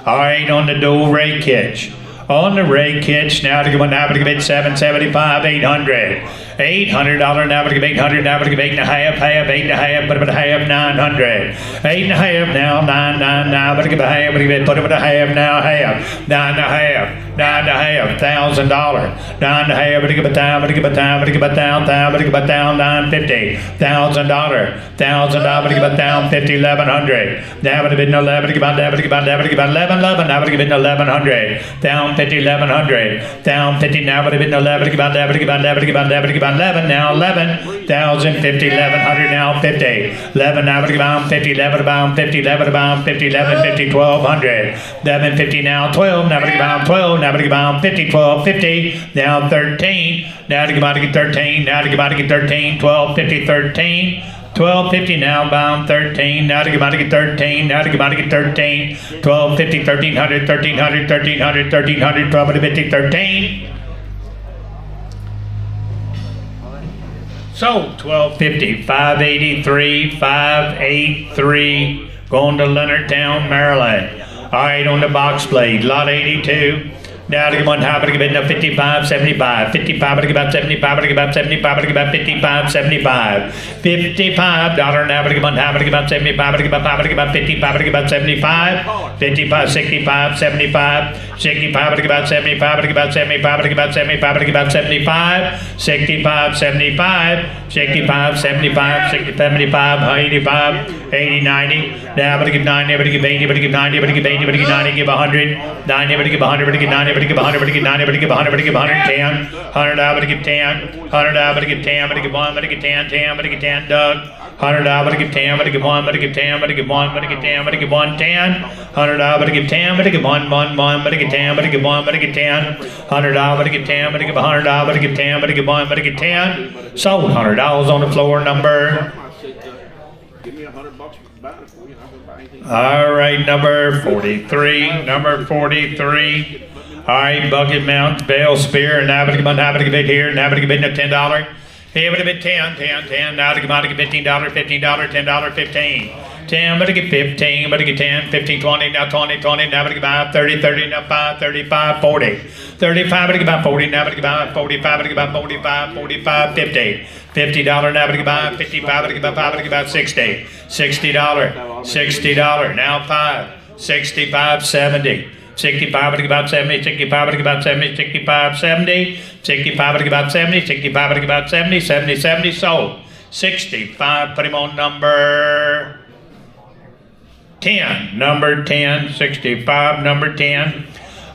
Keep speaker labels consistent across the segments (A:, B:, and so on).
A: All right, on the dual rake hitch. On the rake hitch, now to go now to get 775, 800. $800 now to get 800, now to get 8.5, half, 8.5, but a half, 900. 8.5 now, 9 now, but a half, but a half now, half, 9.5, 9.5, $1,000. 9.5, but a give a down, but a give a down, but a give a down, but a give a down, $950. $1,000, $1,000, but a give a down, 50, 1100. Now but a bit no 11, but a give a down, but a give a down, but a give 11, 11, now but a give it 1100. Down 50, 1100. Down 50 now, but a bit no 11, but a give a down, but a give a down, but a give a down, but a give 11 now, 11,000, 50, 1100 now, 50, 11 now, but a give a 50, 11 about 50, 11 about 50, 11, 50, 1200. 1150 now, 12, now but a give a 12, now but a give a 50, 12, 50, now 13, now to give out to get 13, now to give out to get 13, 12, 50, 13. 1250 now, bound 13, now to get out to get 13, now to get out to get 13, 1250, 1300, 1300, 1300, 1300, 1250, 13. So 1250, 583, 583, going to Leonardtown, Maryland. All right, on the box blade, lot 82. Now to get one high, but to get 55, 75, 55, but to get about 75, but to get about 75, but to get about 55, 75, $55 now, but to get one high, but to get about 75, but to get about 5, but to get about 55, but to get about 75, 55, 65, 75, 65, but to get about 75, but to get about 75, but to get about 75, but to get about 75, 65, 75, 65, 75, 60, 75, 85, 80, 90. Now, but to get 90, but to get 80, but to get 90, but to get 80, but to get 90, give 100, 90, but to get 100, but to get 90, but to get 100, but to get 90, but to get 100, but to get 110, 100 out, but to get 10, 100 out, but to get 10, but to get 1, but to get 10, 10, but to get 10, Doug. 100 out, but to get 10, but to get 1, but to get 10, but to get 1, but to get 10, but to get 1, 10. 100 out, but to get 10, but to get 1, 1, 1, but to get 10, but to get 1, but to get 10. 100 out, but to get 10, but to get 100 out, but to get 10, but to get 1, but to get 10. Sold $100 on the floor number.
B: Give me $100 back for you.
A: All right, number 43. Number 43. All right, bucket mount, Bale spear, and now but to get here, now but to get $10. Here but to get 10, 10, 10. Now to get $15, $15, $10, 15. 10, but to get 15, but to get 10, 15, 20, now 20, 20, now but to get 5, 30, 30, now 5, 35, 40. 35, but to get about 40, now but to get 45, but to get about 45, 45, 50. $50 now, but to get 55, but to get about 5, but to get about 60. $60, $60, now 5, 65, 70. 65, but to get about 70, 65, but to get about 70, 65, 70, 65, but to get about 70, 65, but to get about 70, 70, 70, sold. 65, put him on number 10, number 10, 65, number 10.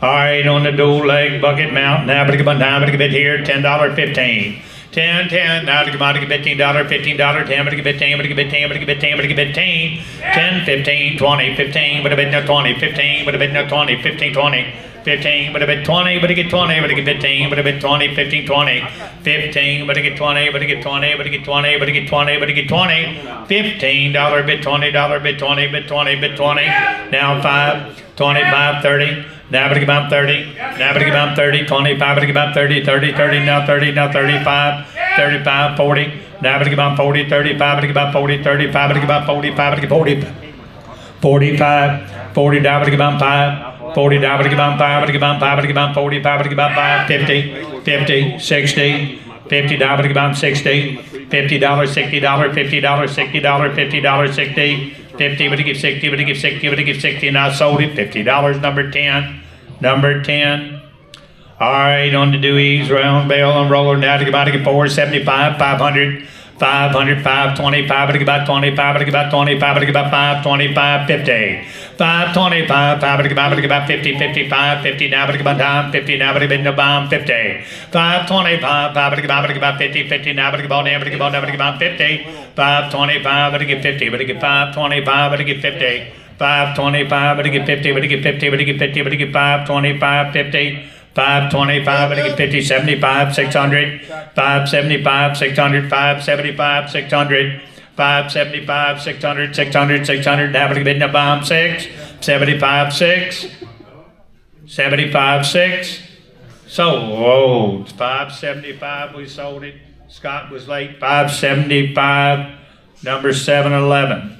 A: All right, on the dual leg bucket mount, now but to get $1, but to get here, $10, 15. 10, 10, now to get $15, $15, 10, but to get 15, but to get 10, but to get 10, but to get 10, 10, 15, 20, 15, but a bit no 20, 15, but a bit no 20, 15, 20, 15, but a bit 20, but to get 20, but to get 15, but a bit 20, 15, 20, 15, but to get 20, but to get 20, but to get 20, but to get 20, but to get 20, $15, bit $20, bit 20, bit 20, bit 20, now 5, 25, 30. Now but to get about 30, now but to get about 30, 25, but to get about 30, 30, 30, now 30, now 35, 35, 40, now but to get about 40, 35, but to get about 40, 35, but to get about 45, but to get 40, 45, 40, now but to get about 5, 40, now but to get about 5, but to get about 5, but to get about 45, but to get about 5, 50, 50, 60, $50, but to get about 60, $50, $60, $50, $60, $50, 60, 50, but to give 60, but to give 60, but to give 60, and I sold it, $50, number 10, number 10. All right, on the Deweze, round, Bale, unroller, now to get about to get 475, 500, 500, 525, but to get about 25, but to get about 25, but to get about 525, 50. 525, 5, but to get about 50, 55, 50, now but to get about time, 50, now but to get no bomb, 50. 525, 5, but to get about 50, 50, now but to get about now, but to get about now, but to get about 50. 525, but to get 50, but to get 525, but to get 50. 525, but to get 50, but to get 50, but to get 50, but to get 525, 50. 525, but to get 50, 75, 600. 575, 600, 575, 600. 575, 600, 600, 600, now but to get no bomb, 6. 75, 6. 75, 6. Sold. 575, we sold it. Scott was late. 575, number 711.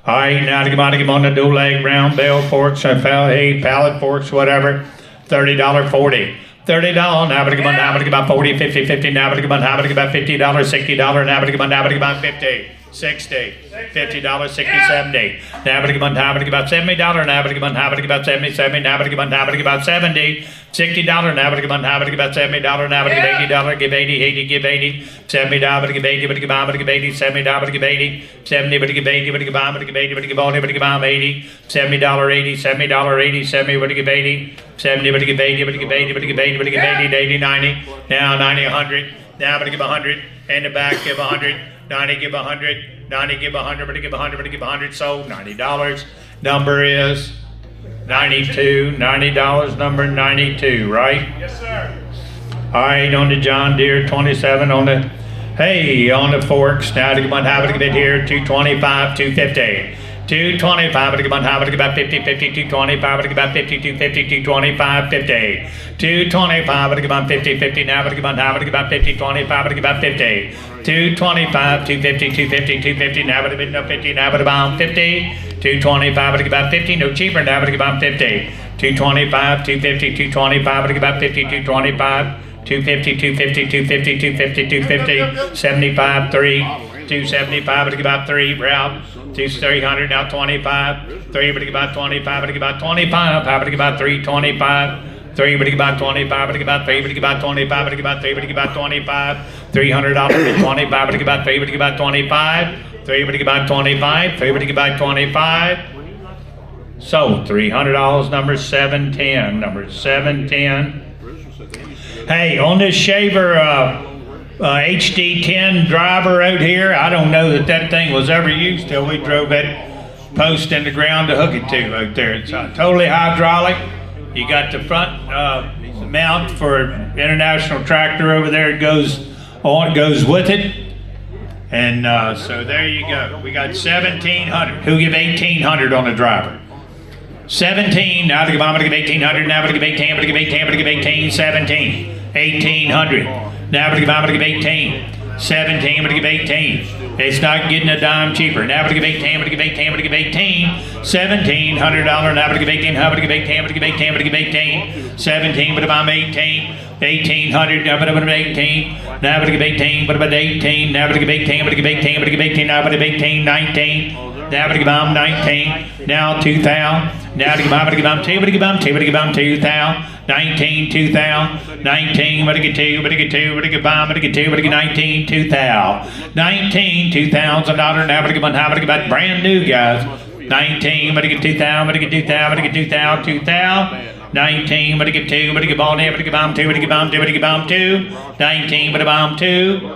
A: All right, now to come on the dual leg round bale forks, pallet forks, whatever. $30, 40. $30, now to come on 40, 50, 50, now to come on $50, $60, now to come on 50. 60, $50, 60, 70. Now to come on $70, now to come on 70, now to come on 70. $60, now to come on $70, now to $80, give 80, 80, give 80. $70, give 80, but give 80, $70, give 80. 70, but give 80, but give 80, but give 80, but give 80. $70, 80, $70, 80, 70, but give 80. 70, but give 80, but give 80, but give 80, but give 80, 80, 90. Now 90, 100. Now but give 100. In the back, give 100. 90, give 100. 90, give 100, but give 100, but give 100. So $90. Number is 92. $90, number 92, right?
B: Yes, sir.
A: All right, on the John Deere 27 on the, on the forks. Now to come on, have it here, 225, 250. 225, but come on, how about 50, 50, 225, but about 50, 250, 225, 50. 225, but come on 50, 50, now but come on, how about 50, 25, but about 50. 225, 250, 250, 250, now but no 50, now but about 50. 225, but about 50, no cheaper, now but about 50. 225, 250, 225, but about 50, 225. 250, 250, 250, 250, 250, 75, 3, 275, but about 3, Ralph. 300, now 25, 3, but about 25, but about 25, but about 325, 3, but about 25, but about 3, but about 25, but about 3, but about 25, $300, 25, but about 3, but about 25, 3, but about 25, 3, but about 25. So $300, number 710, number 710. Hey, on this shaver HD10 driver out here, I don't know that thing was ever used till we drove that post in the ground to hook it to out there. It's totally hydraulic. You got the front mount for International Tractor over there. It goes with it. And so there you go. We got 1,700. Who give 1,800 on the driver? 17. Now to give 1,800. Now to give 18. Now to give 18. Now to give 18. 17. 1,800. Now but give 18. 17, but give 18. It's not getting a dime cheaper. Now but give 18, but give 18, but give 18. $1,700. Now but give 18, how but give 18, but give 18, but give 18. 17, but about 18. 1,800. Now but about 18. Now but give 18, but about 18. Now but give 18, but give 18, but give 18. Now but give 18, 19. Now but give 19. Now 2,000. Now to give 2, but give 2,000. 19, 2,000, 19, but get 2, but get 2, but get 5, but get 2, but get 19, 2,000. 19, $2,000, now but get 1, how but get brand new guys. 19, but get 2,000, but get 2,000, but get 2,000, 2,000. 19, but get 2, but get ball there, but get bomb 2, but get bomb 2, but get bomb 2. 19, but a bomb 2.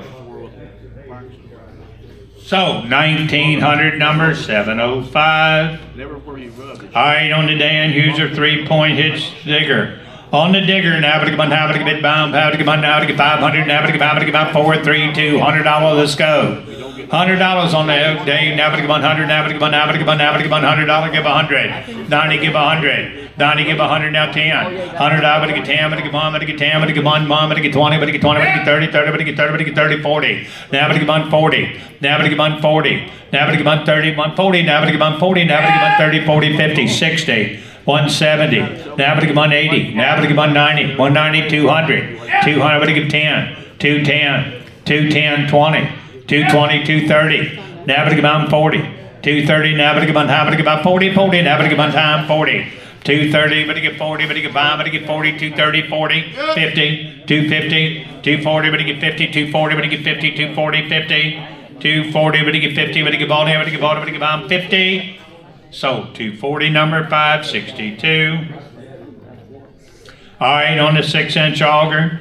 A: So 1,900, number 705. All right, on the Dan User 3-point hitch digger. On the digger, now but come on, how to get bound, how to get on, now to get 500, now to get 500, get about 4, 3, 2, $100, let's go. $100 on the day, now but come on 100, now but come on, now but come on, now but come on, $100, give 100. 90, give 100. 90, give 100, now 10. $100, but get 10, but get 1, but get 10, but get 1, but get 20, but get 20, but get 30, 30, but get 30, but get 30, 40. Now but get on 40. Now but get on 40. Now but get on 30, 140, now but get on 40, now but get on 30, 40, 50, 60. 170. Now but give 180. Now but give 190. 190, 200. 200, but give 10. 210. 210, 20. 220, 230. Now but give 40. 230. Now but give on time, but give 40, 40. Now but give on time, 40. 230, but give 40, but give 5, but give 40, 230, 40, 50, 250, 240, but give 50, 240, but give 50, 240, 50, 240, but give 50, but give all there, but give all, but give 50. So 240, number 562. All right, on the 6-inch auger.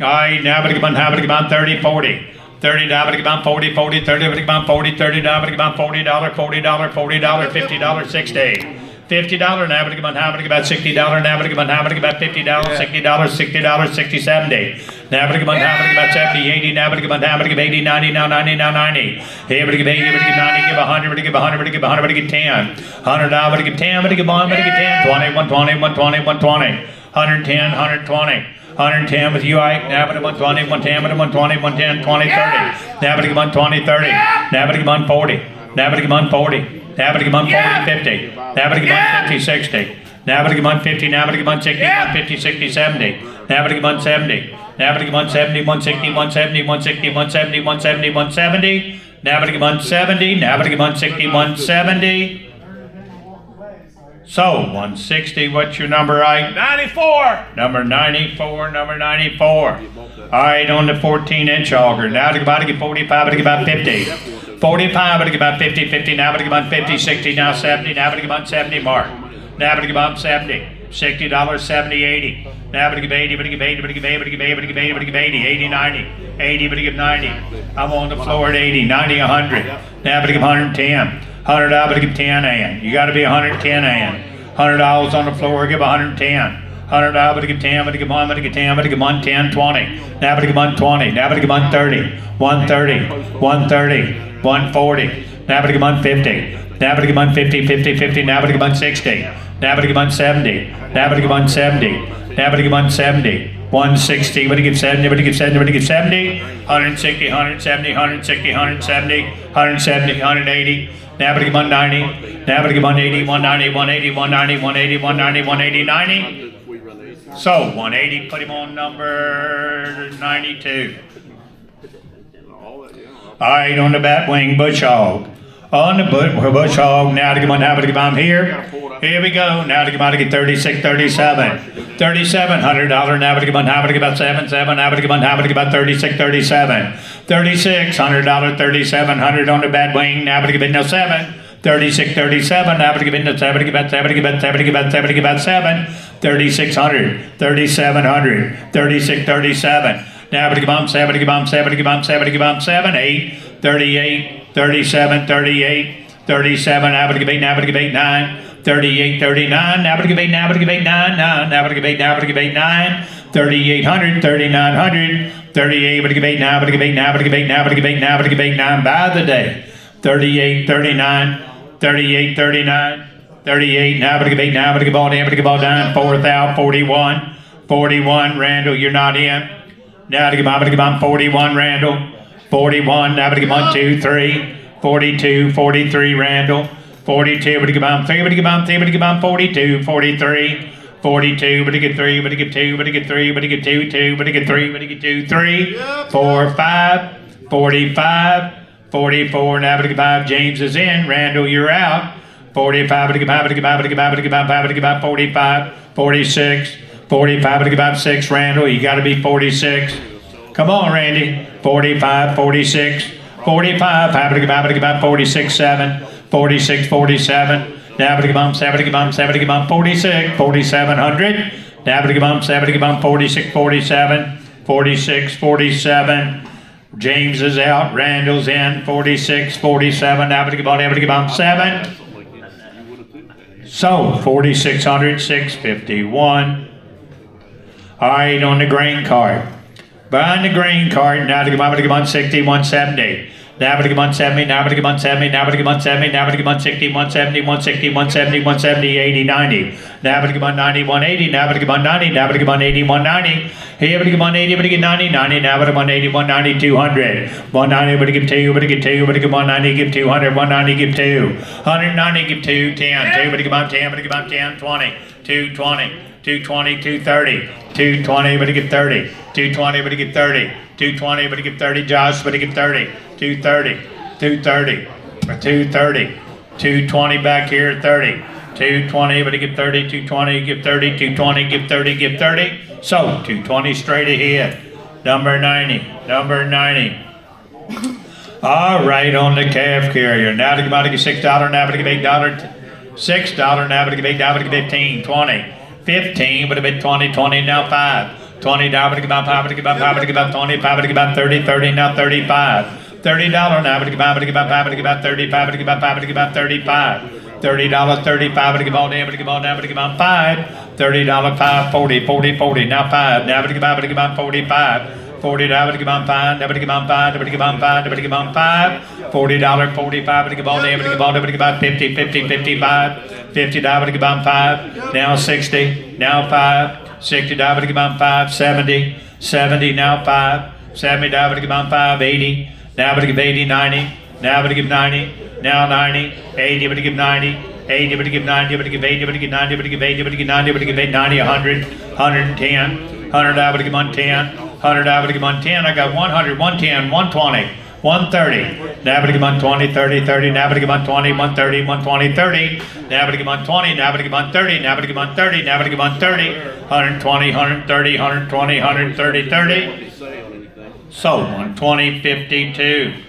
A: All right, now but how but about 30, 40. 30, now but about 40, 40, 30, but about 40, 30, now but about $40, $40, $40, $50, 60. $50, now but how but about $60, now but how but about $50, $60, $60, 60, 70. Now but how but about 70, 80, now but how but 80, 90, now 90, now 90. Here but give 80, but give 90, give 100, but give 100, but give 100, but give 10. $100, but give 10, but give 1, but give 10. 20, 120, 120, 120. 110, 120. 110 with you, Ike. Now but 120, 110, but 120, 110, 20, 30. Now but 120, 30. Now but 140. Now but 140. Now but give on 40, 50. Now but give on 50, 60. Now but give on 50, now but give on 60, 50, 60, 70. Now but give on 70. Now but give on 70, 160, 170, 160, 170, 170, 170. Now but give on 70, now but give on 60, 170. So, 160, what's your number, Ike?
B: 94.
A: Number 94, number 94. All right, on the 14-inch auger. Now to about to get 45, to get about 50. 45, to get about 50, 50, now to get about 50, 60, now 70, now to get about 70 mark. Now to get about 70. $60, 70, 80. Now to get 80, but to get 80, but to get 80, but to get 80, but to get 80, but to get 80, 80, 90. 80, but to get 90. I'm on the floor at 80, 90, 100. Now to get 110. $100, but give 10 and. You got to be 110 and. $100 on the floor, give 110. $100, but give 10, but give 1, but give 10, but give 1, 10, 20. Now, but give 120. Now, but give 130. 130. 130. 140. Now, but give 150. Now, but give 150, 50, 50. Now, but give 160. Now, but give 170. Now, but give 170. Now, but give 170. 160, but give 70, but give 70, but give 70. 160, 170, 160, 170, 170, 180. Now but give 190. Now but give 180, 190, 180, 190, 180, 190, 180, 90. So 180, put him on number 92. Alright, on the Batwing bush hog. On the bush hog, now to give on, now to give on here. Here we go. Now to give on to get 36, 37. $3,700. Now to give on, now to give about 7, 7. Now to give on, now to give about 36, 37. $3,600. $3,700 on the Batwing. Now to give it no 7. 36, 37. Now to give it no 7. Give about 7. Give about 7. Give about 7. Give about 7. 3,600. 3,700. 36, 37. Now to give on 7. Give on 7. Give on 7. Give on 7. 8. 38. 37, 38, 37, now to give 8, now to give 8, 9, 38, 39, now to give 8, now to give 8, 9, 9, now to give 8, now to give 8, 9, 3,800, 3,900, 38, but to give 8, now to give 8, now to give 8, now to give 8, now to give 8, 9 by the day, 38, 39, 38, 39, 38, now to give 8, now to give all down, but to give all down, 4,000, 41, 41, Randall, you're not in, now to give on 41, Randall, 41, now to give on 2, 3, 42, 43, Randall, 42, but to give on 3, but to give on 3, but to give on 42, 43, 42, but to get 3, but to get 2, but to get 3, but to get 2, 2, but to get 3, but to get 2, 3, 4, 5, 45, 44, now to give 5, James is in, Randall, you're out, 45, but to give 5, but to give 5, but to give 5, but to give 5, but to give 5, 45, 46, 45, but to give 5, 6, Randall, you got to be 46. Come on, Randy. 45, 46, 45, 46, 7, 46, 47. Now to give on 7, to give on 7, to give on 46, 4,700. Now to give on 7, to give on 46, 47, 46, 47. James is out, Randall's in, 46, 47. Now to give on 7. So 4,600, 651. All right, on the grain cart. Behind the grain cart, now to give on 60, 170. Now to give on 70, now to give on 70, now to give on 70, now to give on 60, 170, 160, 170, 170, 80, 90. Now to give on 90, 180, now to give on 90, now to give on 80, 190. Here, to give on 80, but to get 90, 90, now to give on 80, 190, 200. 190, but to give 2, but to get 2, but to give 190, give 200, 190, give 2. 190, give 2, 10, 2, but to give on 10, but to give on 10, 20, 220. 220, 230, 220, but to get 30, 220, but to get 30, 220, but to get 30, Josh, but to get 30, 230, 230, 230, 220 back here, 30, 220, but to get 30, 220, give 30, 220, give 30, give 30. So 220 straight ahead. Number 90, number 90. All right, on the calf carrier. Now to give $6, now to give $8, $6, now to give $8, now to give 15, 20. 15, but a bit 20, 20, now 5. 20 down, but about 5, but about 5, but about 25, but about 30, 30, now 35. $30 now, but about 5, but about 35, but about 5, but about 35. $30, 35, but about down, but about down, but about 5. $30, 5, 40, 40, 40, now 5. Now but about 45. $40, but about 5, but about 5, but about 5, but about 5. $40, 45, but about down, but about 50, 50, 55. $50, but about 5. Now 60, now 5. $60, but about 5. 70, 70, now 5. $70, but about 5. 80, now but 80, 90. Now I'm gonna give 90. Now 90. 80. I'm gonna give 90. 80. I'm gonna give 90. I'm gonna give 80. I'm gonna give 90. I'm gonna give 80. I'm gonna give 90. I'm gonna give 90. 100. 110. 100. I'm gonna give 110. 100. I'm gonna give 110. I got 100. 110. 120. 130. Now I'm gonna give 120. 30. 30. Now I'm gonna give 120. 130. 120. 30. Now I'm gonna give 120. Now I'm gonna give 130. Now I'm gonna give 130. Now I'm gonna give 130. 120. 130. 120. 130. 30. So 120. 52.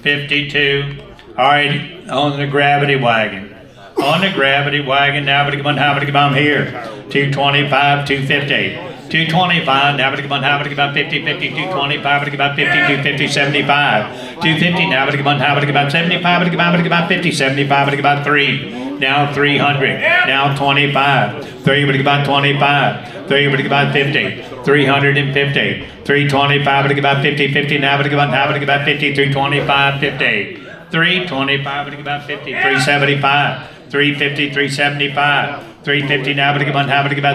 A: 52. All right, on the gravity wagon. On the gravity wagon, now I'm gonna give I'm here. 225, 250. 225, now I'm gonna give how many about 50, 50, 225, I'm gonna give about 50, 250, 75. 250, now I'm gonna give about 75, I'm gonna give about 50, 75, I'm gonna give about 3. Now 300, now 25. 3, I'm gonna give about 25. 3, I'm gonna give about 50. 350. 325, I'm gonna give about 50, 50, now I'm gonna give about 50, 325, 50. 325, I'm gonna give about 50, 375. 350, 375. 350, now I'm gonna give about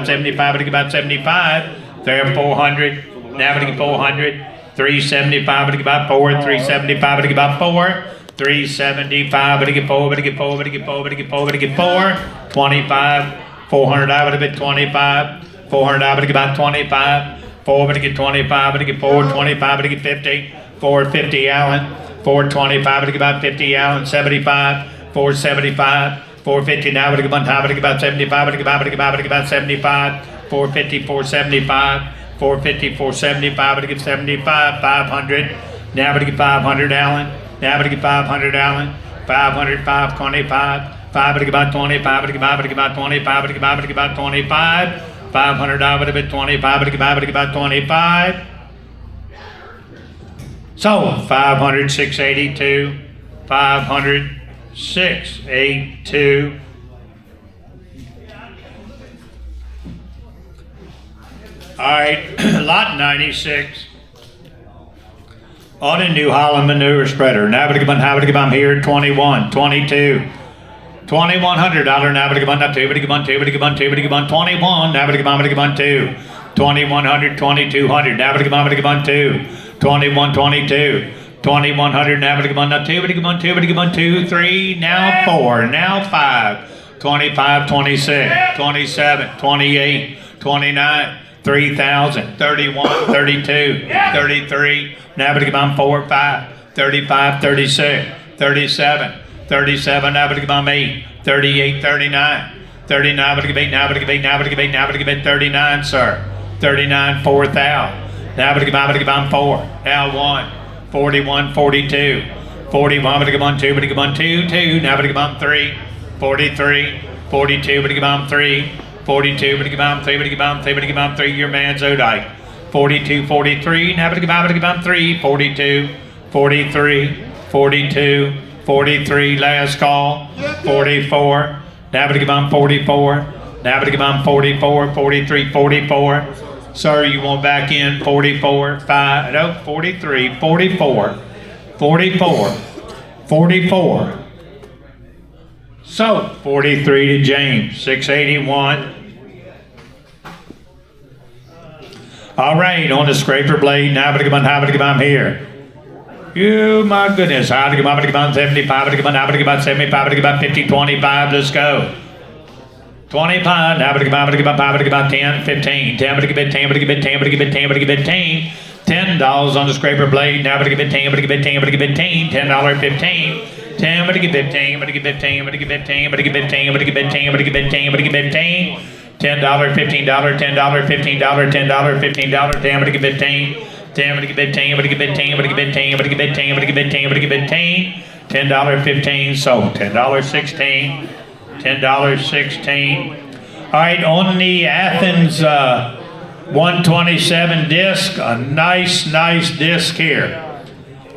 A: 75, I'm gonna give about 75. There 400, now I'm gonna give 400. 375, I'm gonna give about 4. 375, I'm gonna give about 4. 375, I'm gonna give 4, I'm gonna give 4, I'm gonna give 4, I'm gonna give 4, I'm gonna give 4. 25, 400, I would have been 25. 400, I would have about 25. 4, I'm gonna get 25, I'm gonna get 4, 25, I'm gonna get 50. 450, Allen. 425, I'm gonna give about 50, Allen. 75, 475. 450, now I'm gonna give about 75, I'm gonna give about 75. 450, 475. 450, 475, I'm gonna give 75. 500, now I'm gonna give 500, Allen. Now I'm gonna give 500, Allen. 500, 525. 5, I'm gonna give about 25, I'm gonna give about 25, I'm gonna give about 25. 500, I would have been 25, I'm gonna give about 25. So 500, 682. 500, 682. All right, lot 96. On a New Holland manure spreader. Now I'm here 21, 22. $2,100. Now I'm going to give on 2, 21. Now I'm going to give on 2. 2,100, 2,200. Now I'm going to give on 2. 21, 22. 2,100. Now I'm going to give on 2, 2, 3. Now 4. Now 5. 25, 26, 27, 28, 29. 3,000, 31, 32, 33. Now I'm going to give on 4, 5, 35, 36, 37, 37. Now I'm going to give on 8, 38, 39, 39. I'm going to give 8, now I'm going to give 8, now I'm going to give 8, now I'm going to give it 39, sir. 39, 4,000. Now I'm going to give on 4. Now 1, 41, 42, 41. I'm going to give on 2, I'm going to give on 2, 2. Now I'm going to give on 3, 43, 42. I'm going to give on 3. 42, but give on 3, but give on 3, but give on 3, your man Zodike. 42, 43, now but give on 3, 42, 43, 42, 43, last call. 44, now but give on 44, now but give on 44, 43, 44. Sir, you want back in 44, 5, no, 43, 44, 44, 44. So, 43 to James, 681. All right, on the scraper blade, now I'm here. You, my goodness, I'm going to give on 75, I'm going to give on 75, I'm going to give on 50, 25, let's go. 25, now I'm going to give on 10, 15, 10, I'm going to give it 10, I'm going to give it 10, I'm going to give it 10, I'm going to give it 10. $10 on the scraper blade, now I'm going to give it 10, I'm going to give it 10, I'm going to give it 10, $10, 15. 10, I'm gonna give it 10, I'm gonna give it 10, I'm gonna give it 10, I'm gonna give it 10, I'm gonna give it 10, I'm gonna give it 10, I'm gonna give it 10. $10, $15, $10, $15, $10, $15, 10, I'm gonna give it 10. 10, I'm gonna give it 10, I'm gonna give it 10, I'm gonna give it 10, I'm gonna give it 10, I'm gonna give it 10, I'm gonna give it 10. $10, 15, so $10, 16. $10, 16. All right, on the Athens 127 disc, a nice disc here.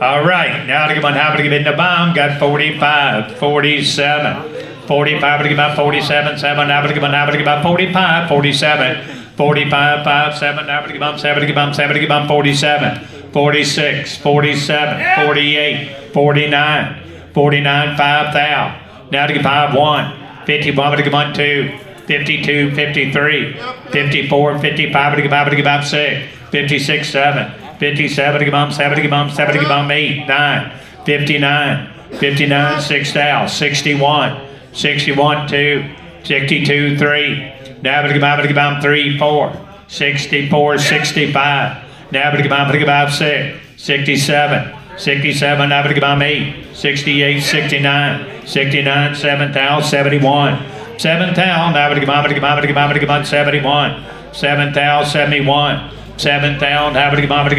A: All right, now to give on how to give it in the bomb, got 45, 47, 45, I'm gonna give about 47, 7, now I'm gonna give on how to give about 45, 47, 45, 5, 7, now I'm gonna give on 7, give on 7, give on 47, 46, 47, 48, 49, 49, 5,000. Now to give 5, 1, 51, I'm gonna give on 2, 52, 53, 54, 55, I'm gonna give out 6, 56, 7. 57, give on 7, give on 7, give on 8, 9, 59, 59, 6 thou, 61, 61, 2, 62, 3, now but about 3, 4, 64, 65, now but about 6, 67, 67, now but about 8, 68, 69, 69, 7 thou, 71, 7 thou, now but about 71, 7 thou, 71, 7 thou, now but about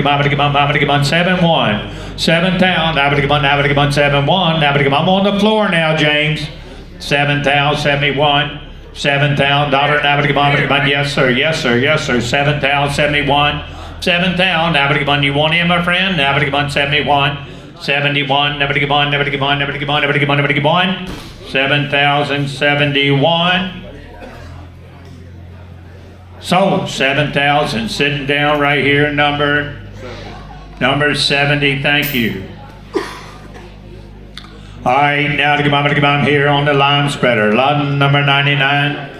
A: 71, 7 thou, now but about 71, now but I'm on the floor now, James. 7 thou, 71, 7 thou, dollar, now but about yes sir, yes sir, yes sir, 7 thou, 71, 7 thou, now but you want him, my friend, now but about 71, 71, now but 7,071. So 7,000 sitting down right here, number 70. Thank you. All right, now to come on here on the lime spreader. Lot number 99.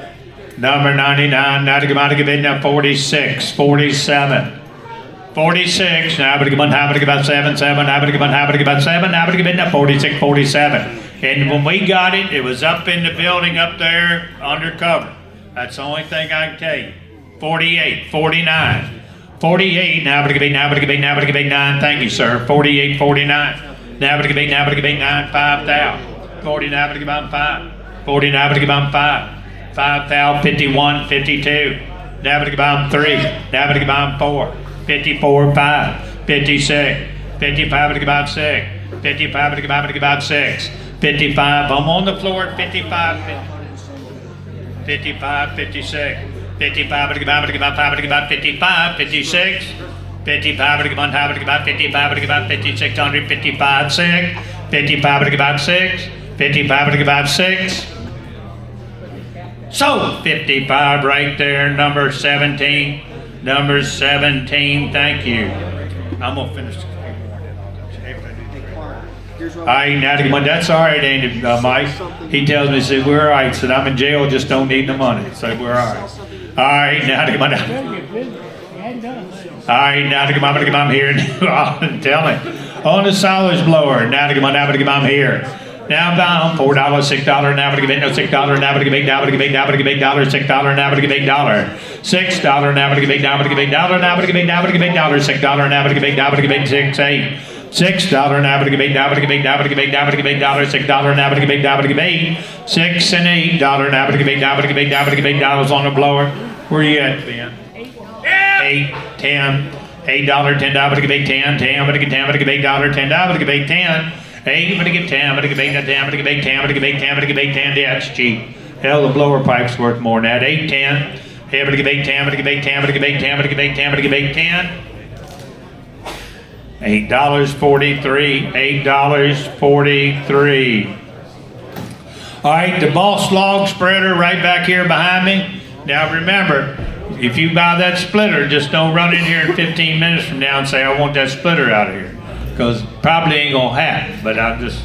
A: Number 99. Now to come on to give it now 46, 47, 46. Now to come on, how to give about 7, 7. Now to come on, how to give about 7. Now to give it now 46, 47. And when we got it, it was up in the building up there undercover. That's the only thing I can tell you. 48, 49, 48, now but 9, thank you sir, 48, 49, now but 9, 5,000, 40, now but 5, 40, now but 5, 5,000, 51, 52, now but 3, now but 4, 54, 5, 56, 55, about 6, 55, about 6, 55, I'm on the floor at 55, 55, 56, 55, about 55, 56, 55, about 5600, 55, 6, 55, about 6, 55, about 6. So 55 right there, number 17, thank you. I'm gonna finish. All right, now to come on. That's all right, ain't it, Mike? He tells me, said, we're all right. Said, I'm in jail, just don't need the money. Said, we're all right. All right, now to come on. All right, now to come on. I'm here. Tell me. On the silage blower. Now to come on. I'm here. Now down $4, $6. Now to give it no $6. Now to give it $6. Now to give it $6. Now to give it $6. Now to give it $6. Now to give it $6. Now to give it $6. Now to give it $6. Now to give it $6. Now to give it $6. Now to give it $6, 8. $6 now but give $8 now but give $8 now but give $8 now but give $8 $6 now but give $8 now but give $8 $6 and $8 now but give $8 now but give $8 now but give $8 on the blower. Where you at, Ben? 8, 10, $8, $10 but give $8 10, 10 but give $10 but give $8 $10 but give $8 10, 8 but give 10 but give $8 10 but give $8 10 but give $8 10 but give $8 10. That's cheap. Hell, the blower pipe's worth more than that. 8 10, hey but give $8 10 but give $8 10 but give $8 10 but give $8 10 but give $8 10. $8.43, $8.43. All right, the Boss log spreader right back here behind me. Now remember, if you buy that splitter, just don't run in here in 15 minutes from now and say, I want that splitter out of here. Because probably ain't gonna happen, but I'm just,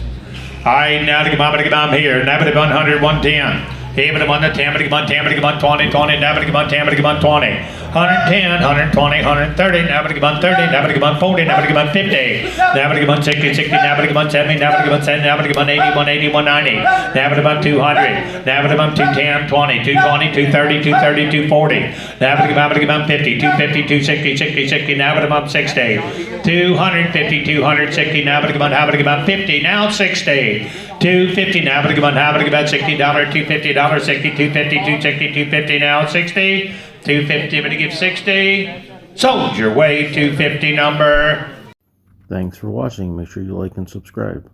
A: all right, now to come on, I'm here. Now to 100, 110. Hey, but I'm on the 10, but I'm 10, but I'm 20, 20, now but I'm 10, but I'm 20. 110, 120, 130, now but I'm 30, now but I'm 40, now but I'm 50, now but I'm 60, 60, now but I'm 70, now but I'm 70, now but I'm 80, 180, 190, now but I'm 200, now but I'm 210, 20, 220, 230, 230, 240, now but I'm 50, 250, 260, 60, 60, now but I'm 60, 250, 260, now but I'm 50, now 60, 250, now but I'm $60, $250, 60, 250, 260, 250, now 60, 250, but to give 60. Sold your way, 250 number.
C: Thanks for watching. Make sure you like and subscribe.